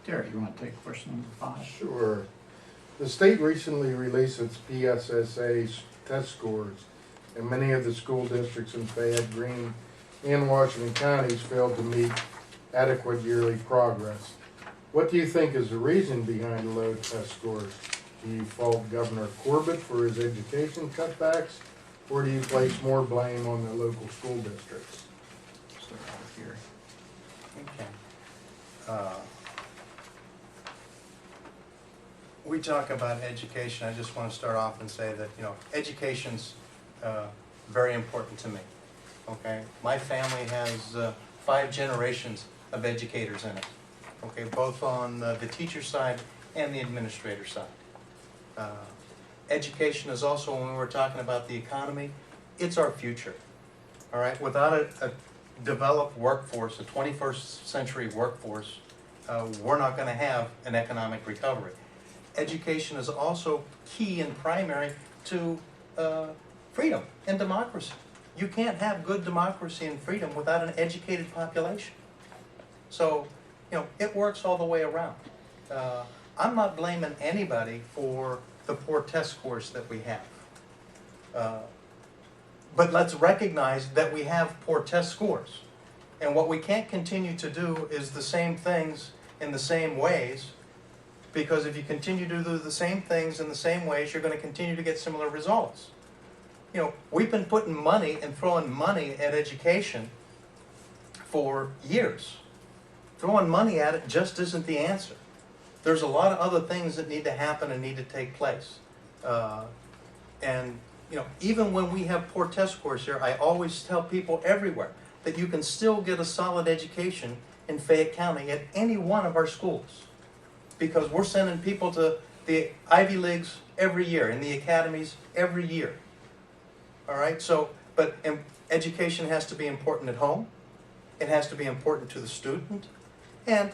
Terry, you want to take question number 5? Sure. The state recently released its PSSA test scores, and many of the school districts in Fayette, Greene, and Washington counties failed to meet adequate yearly progress. What do you think is the reason behind the low test scores? Do you fault Governor Corbett for his education cutbacks, or do you place more blame on the local school districts? Start off here. Okay. We talk about education. I just want to start off and say that, education's very important to me. Okay, my family has 5 generations of educators in it. Okay, both on the teacher side and the administrator side. Education is also, when we're talking about the economy, it's our future. All right, without a developed workforce, a 21st century workforce, we're not going to have an economic recovery. Education is also key and primary to freedom and democracy. You can't have good democracy and freedom without an educated population. So, it works all the way around. I'm not blaming anybody for the poor test scores that we have. But let's recognize that we have poor test scores. And what we can't continue to do is the same things in the same ways, because if you continue to do the same things in the same ways, you're going to continue to get similar results. We've been putting money and throwing money at education for years. Throwing money at it just isn't the answer. There's a lot of other things that need to happen and need to take place. Even when we have poor test scores here, I always tell people everywhere that you can still get a solid education in Fayette County at any one of our schools, because we're sending people to the Ivy Leagues every year and the academies every year. All right, but education has to be important at home. It has to be important to the student. And,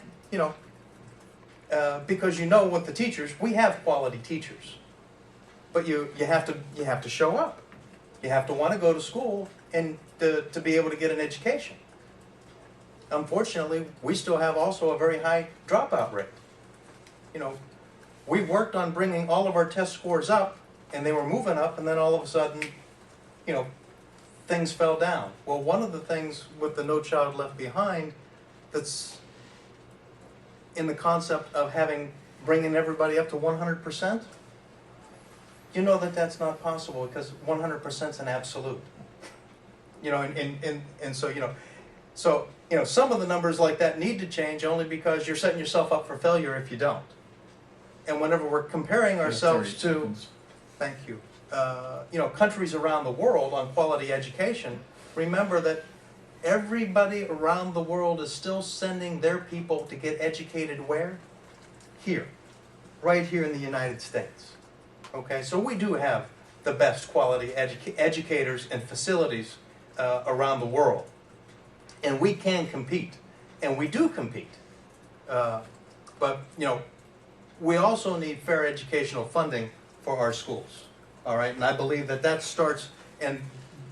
because with the teachers, we have quality teachers. But you have to show up. You have to want to go to school and to be able to get an education. Unfortunately, we still have also a very high dropout rate. We worked on bringing all of our test scores up, and they were moving up, and then all of a sudden, things fell down. Well, one of the things with the No Child Left Behind that's in the concept of bringing everybody up to 100%, that's not possible, because 100% is an absolute. So some of the numbers like that need to change, only because you're setting yourself up for failure if you don't. And whenever we're comparing ourselves to, thank you, countries around the world on quality education, remember that everybody around the world is still sending their people to get educated where? Here. Right here in the United States. Okay, so we do have the best quality educators and facilities around the world. And we can compete. And we do compete. But, we also need fair educational funding for our schools. All right, and I believe that starts, and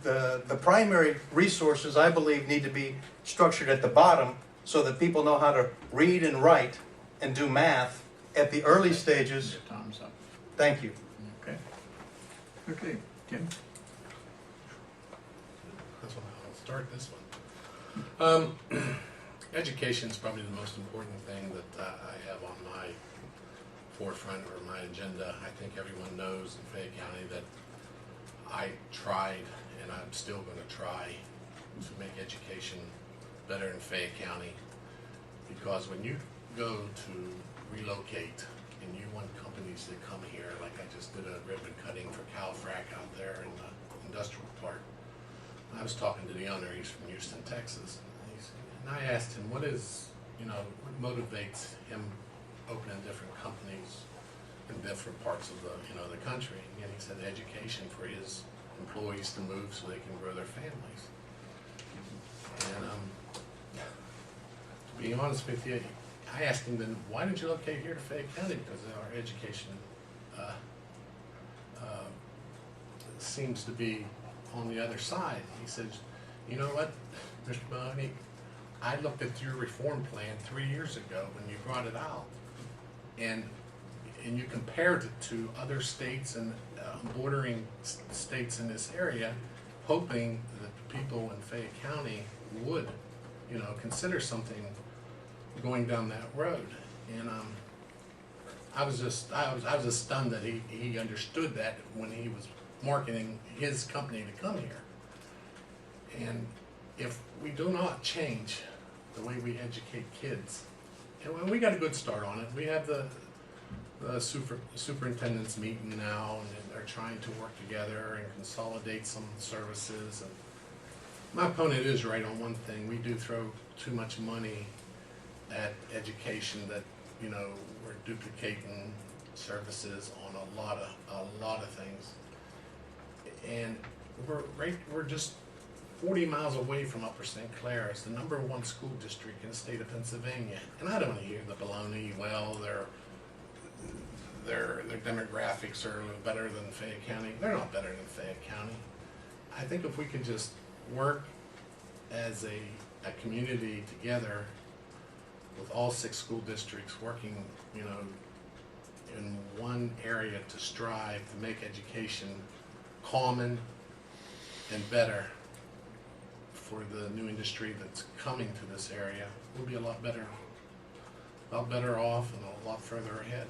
the primary resources, I believe, need to be structured at the bottom so that people know how to read and write and do math at the early stages. Your time's up. Thank you. Okay. Okay, Tim. That's one. I'll start this one. Education is probably the most important thing that I have on my forefront or my agenda. I think everyone knows in Fayette County that I tried, and I'm still going to try to make education better in Fayette County, because when you go to relocate and you want companies to come here, like I just did a ribbon cutting for Calfrac out there in the industrial park. I was talking to the owner. He's from Houston, Texas, and I asked him, what motivates him opening different companies in different parts of the country. And he said education for his employees to move so they can grow their families. And to be honest with you, I asked him then, why did you locate here to Fayette County? Because our education seems to be on the other side. He says, you know what, Mr. Mahoney, I looked at your reform plan 3 years ago when you brought it out, and you compared it to other states and bordering states in this area, hoping that the people in Fayette County would, consider something going down that road. And I was just stunned that he understood that when he was marketing his company to come here. And if we do not change the way we educate kids, and we got a good start on it. We have the superintendent's meeting now, and they're trying to work together and consolidate some services. And my opponent is right on one thing. We do throw too much money at education that, we're duplicating services on a lot of things. And we're just 40 miles away from Upper St. Clair. It's the #1 school district in the state of Pennsylvania. And I don't hear the baloney, well, their demographics are better than Fayette County. They're not better than Fayette County. I think if we could just work as a community together with all 6 school districts working, in one area to strive to make education common and better for the new industry that's coming to this area, we'll be a lot better off and a lot further ahead.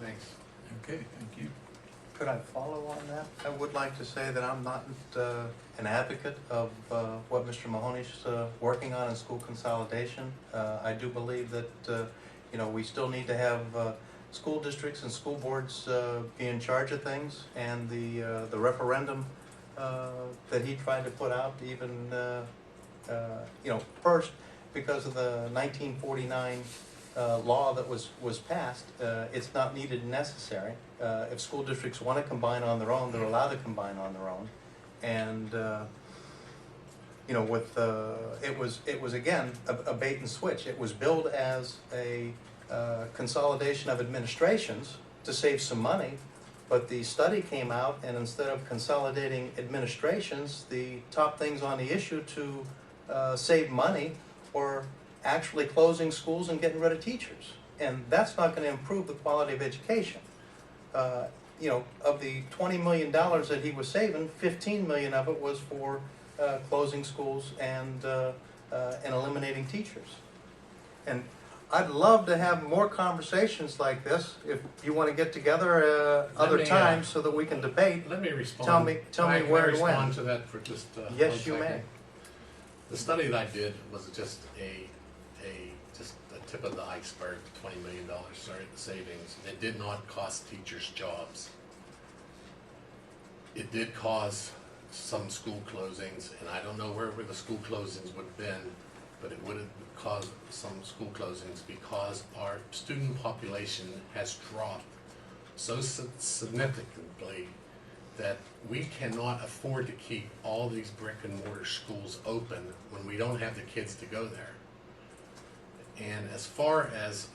Thanks. Okay, thank you. Could I follow on that? I would like to say that I'm not an advocate of what Mr. Mahoney's working on in school consolidation. I do believe that we still need to have school districts and school boards be in charge of things, and the referendum that he tried to put out, even first because of the 1949 law that was passed, it's not needed and necessary. If school districts want to combine on their own, they're allowed to combine on their own. And it was again a bait and switch. It was billed as a consolidation of administrations to save some money, but the study came out, and instead of consolidating administrations, the top things on the issue to save money were actually closing schools and getting rid of teachers. And that's not going to improve the quality of education. Of the $20 million that he was saving, 15 million of it was for closing schools and eliminating teachers. And I'd love to have more conversations like this. If you want to get together other times so that we can debate. Let me respond. Tell me where and when. Respond to that for just Yes, 1 you may. second. The study that I did was just a tip of the iceberg, $20 million savings. It did not cost teachers jobs. It did cause some school closings, and I don't know where the school closings would have been, but it would have caused some school closings because our student population has dropped so significantly that we cannot afford to keep all these brick and mortar schools open when we don't have the kids to go there. And as far as,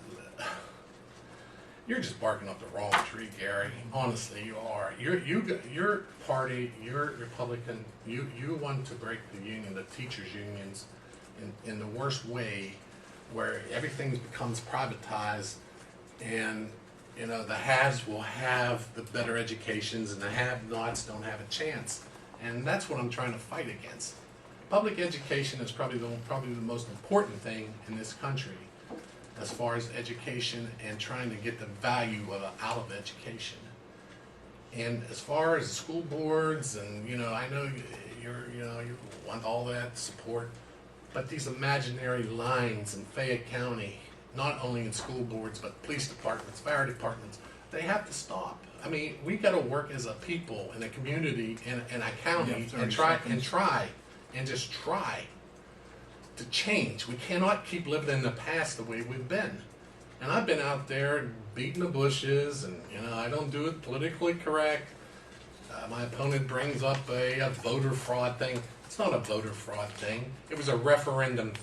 you're just barking up the wrong tree, Gary. Honestly, you are. Your party, you're Republican. You want to break the union, the teachers' unions, in the worst way, where everything becomes privatized, and the haves will have the better educations, and the have-nots don't have a chance. And that's what I'm trying to fight against. Public education is probably the most important thing in this country as far as education and trying to get the value out of education. And as far as school boards, and I know you want all that support, but these imaginary lines in Fayette County, not only in school boards but police departments, fire departments, they have to stop. I mean, we got to work as a people in a community in a county and try to change. We cannot keep living in the past the way we've been. And I've been out there beating the bushes, and I don't do it politically correct. My opponent brings up a voter fraud thing. It's not a voter fraud thing. It was a referendum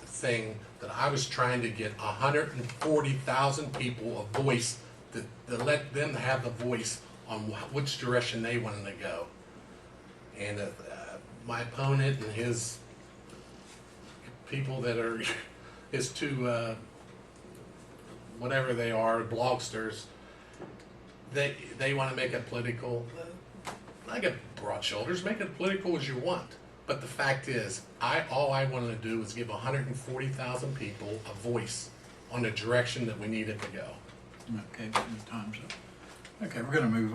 thing that I was trying to get 140,000 people a voice to let them have the voice on which direction they wanted to go. And my opponent and his people that are, is to, whatever they are, blogsters, they want to make it political. I get broad shoulders, make it political as you want. But the fact is, all I want to do is give 140,000 people a voice on the direction that we need it to go. Okay, time's up. Okay, we're gonna move on.